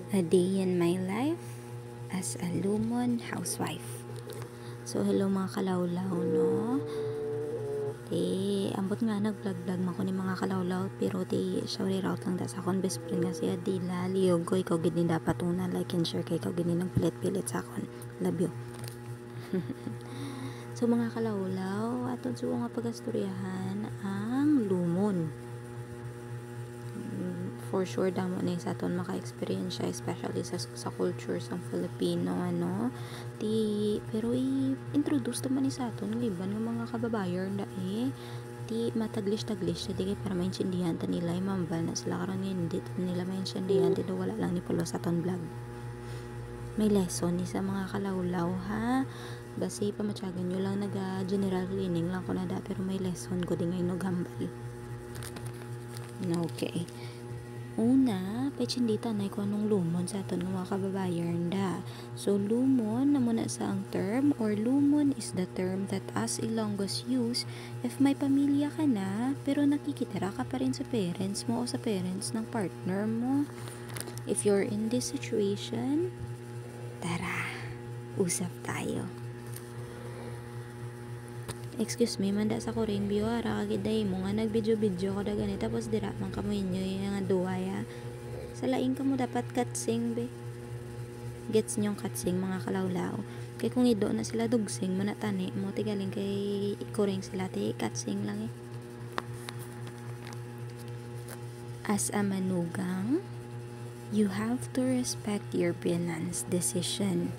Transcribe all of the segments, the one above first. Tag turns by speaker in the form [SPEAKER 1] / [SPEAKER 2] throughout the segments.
[SPEAKER 1] A day in my life as a Lumon housewife. So hello mga kalawlaw, no? Ambot nga nag-vlog mako ni mga kalawlaw, pero sorry route lang da sa akon best friend nga siya Dila liyog ko ikaw gid ni dapat una like and share kay ikaw gid ni nagpilit-pilit sa akon. Love you. So mga kalawlaw, aton suo nga pagastoryahan ang Lumon. For sure damo ni sa aton maka-experience siya, especially sa culture sa Filipino, pero introduce naman ni sa aton liban ng mga kababayan mataglis-taglis siya di para maintindihan ta nila mambal na sila karon hindi nila maintindihan di wala lang ni pulo sa aton vlog. May lesson ni sa mga kalawlaw ha, basi pamatyagan nyo lang general cleaning lang ko na da, pero may lesson ko di ngayon gambal. Okay. Una, pechindita na ko anong lumon sa aton ng mga kababayan da. So, lumon na muna sa ang term, or lumon is the term that as Ilonggos use if may pamilya ka na pero nakikitira ka pa rin sa parents mo o sa parents ng partner mo. If you're in this situation, tara, usap tayo. Excuse me, manda sa ko rin biwara kagiday mo nga nag-video ko da ganit tapos dira man kamoy nyo yung nga duwaya sa laing ka mo dapat katsing be. Gets nyong katsing mga kalawlaw, kay kung ido na sila dugsing mo na tani mo tigaling kay ikuring sila katsing lang As a manugang, you have to respect your parents' decision.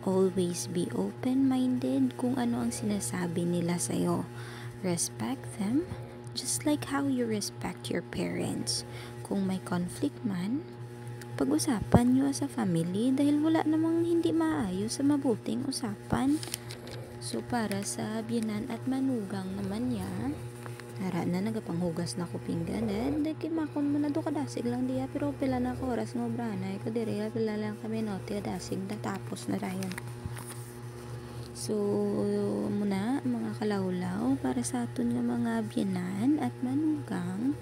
[SPEAKER 1] Always be open-minded kung ano ang sinasabi nila sa'yo. Respect them just like how you respect your parents. Kung may conflict man, pag-usapan nyo as a family dahil wala namang hindi maayos sa mabuting usapan. So para sa biyanan at manugang naman yan, ara na nagapanghugas na ko pinggan dahil makon mo na do kadasig lang diya, pero pila na ka oras ng obranay ko dire pila lang kami note kadasig na tapos na rayon. So muna mga kalawlaw, para sa aton nga mga biyanan at manugang,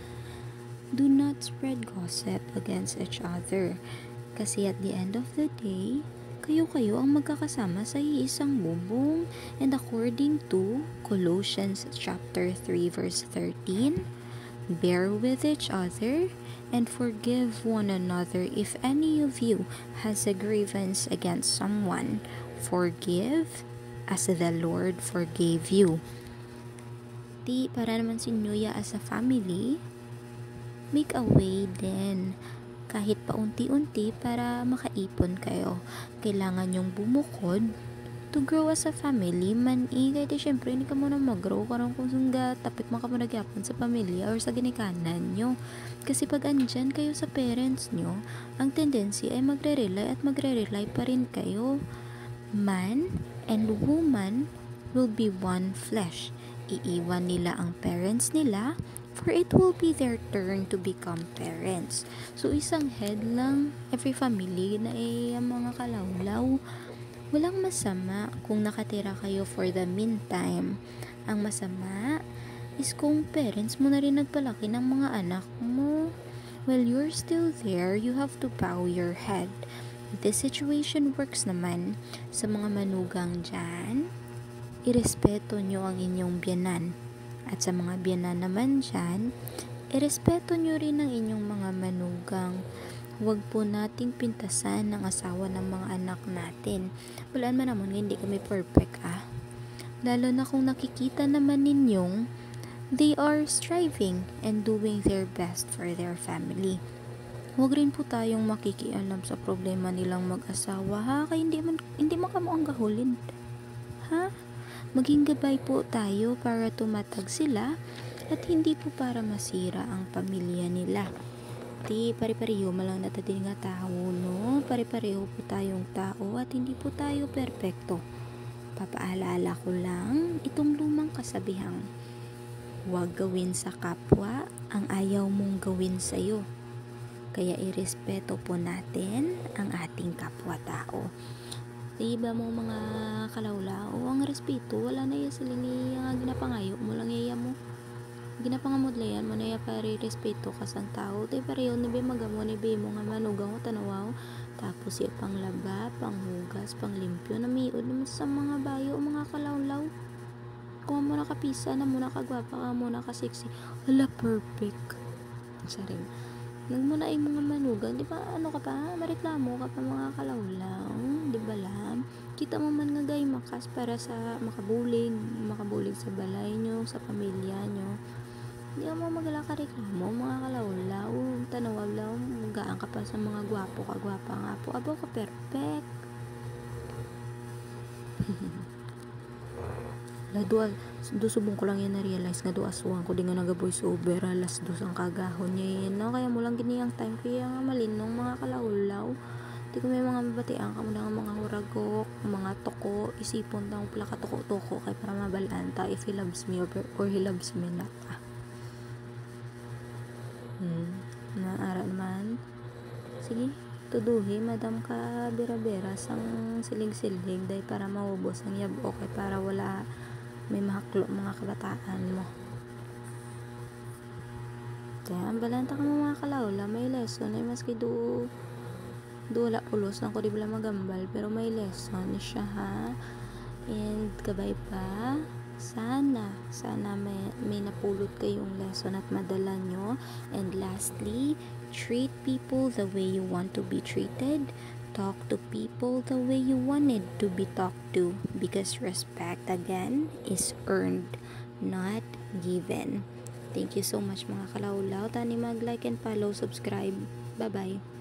[SPEAKER 1] do not spread gossip against each other, kasi at the end of the day kayo ang magkakasama sa iisang bubong. And according to Colossians chapter 3 verse 13, bear with each other and forgive one another if any of you has a grievance against someone. Forgive as the Lord forgave you. Para naman sinyo as a family, make a way din kahit paunti-unti para makaipon kayo. Kailangan yung bumukod to grow as a family man kahit syempre hindi ka muna mag-grow karang kung sungga tapik man ka muna gyapon sa pamilya or sa ginikanan nyo, kasi pag andyan kayo sa parents nyo, ang tendency ay magre-rely pa rin kayo. Man and woman will be one flesh. Iiwan nila ang parents nila, for it will be their turn to become parents. So isang head lang every family na ang mga kalawlaw. Walang masama kung nakatira kayo for the meantime. Ang masama is kung parents mo na rin nagpalaki ng mga anak mo. While you're still there, you have to bow your head. This situation works naman sa mga manugang dyan. Irespeto nyo ang inyong biyanan. At sa mga biyanan naman dyan, irespeto nyo rin ang inyong mga manugang. Huwag po nating pintasan ng asawa ng mga anak natin. Walaan man naman hindi kami perfect Lalo na kung nakikita naman ninyong they are striving and doing their best for their family. Huwag rin po tayong makikialam sa problema nilang mag-asawa kaya hindi mo kamo ang gahulin. Maging gabay po tayo para tumatag sila at hindi po para masira ang pamilya nila. Pare-pareho malang natadin nga tao, no? Pare-pareho po tayong tao at hindi po tayo perpekto. Papaalala ko lang itong lumang kasabihang, huwag gawin sa kapwa ang ayaw mong gawin sa'yo. Kaya irespeto po natin ang ating kapwa-tao. Iba mo mga kalawlaw, ang respeto wala na iya sila nga ginapangayo mo lang iya mo. ginapangamudlayan mo na ya pare respeto ka sang tao tay pareho ni be magamo ni be mo nga manugang o tanawaw tapos ya panglaba panghugas panglimpyo na miod naman sa mga bayo o mga kalawlaw kung mo nakapisa na mo nakagwapa ka mo nakasexy hala perfect saring nagmuna ay mga manugang di ba ano ka pa mareklamo ka pa mga kalawlaw di ba lam kita mo man nga gay makas para sa makabulig sa balay nyo sa pamilya nyo. Hindi mo magala ka reklamo, mga kalawlaw, tanawalaw, gaan ka pa sa mga gwapo ka, gwapa nga po, abo ka perfect. Do subong ko lang yan na-realize nga do aswang ko di nga naga-voice over, alas dos ang kagahon niya yan, no? Kaya mo lang ganiyang time, kaya nga malinong mga kalawlaw. Di ko may mga mabatian ka mo na mga huragok, mga toko, isipon na pala ka toko-toko kay para mabalaan ta if he loves me or he loves me not. Naara naman sige tuduhi madam ka bira-bira sang silig-silig day para maubos ang yabo kay para wala may mahaklo mga kabataan mo kaya ang balanta ka mga kalawla may lesson ay maski do wala pulos lang ko di bala magambal pero may lesson siya ha and kabay pa sana may napulot kayong lesson at madala nyo. And lastly, treat people the way you want to be treated. Talk to people the way you wanted to be talked to. Because respect, again, is earned, not given. Thank you so much mga kalawlaw. Tani mag-like and follow, subscribe. Bye-bye.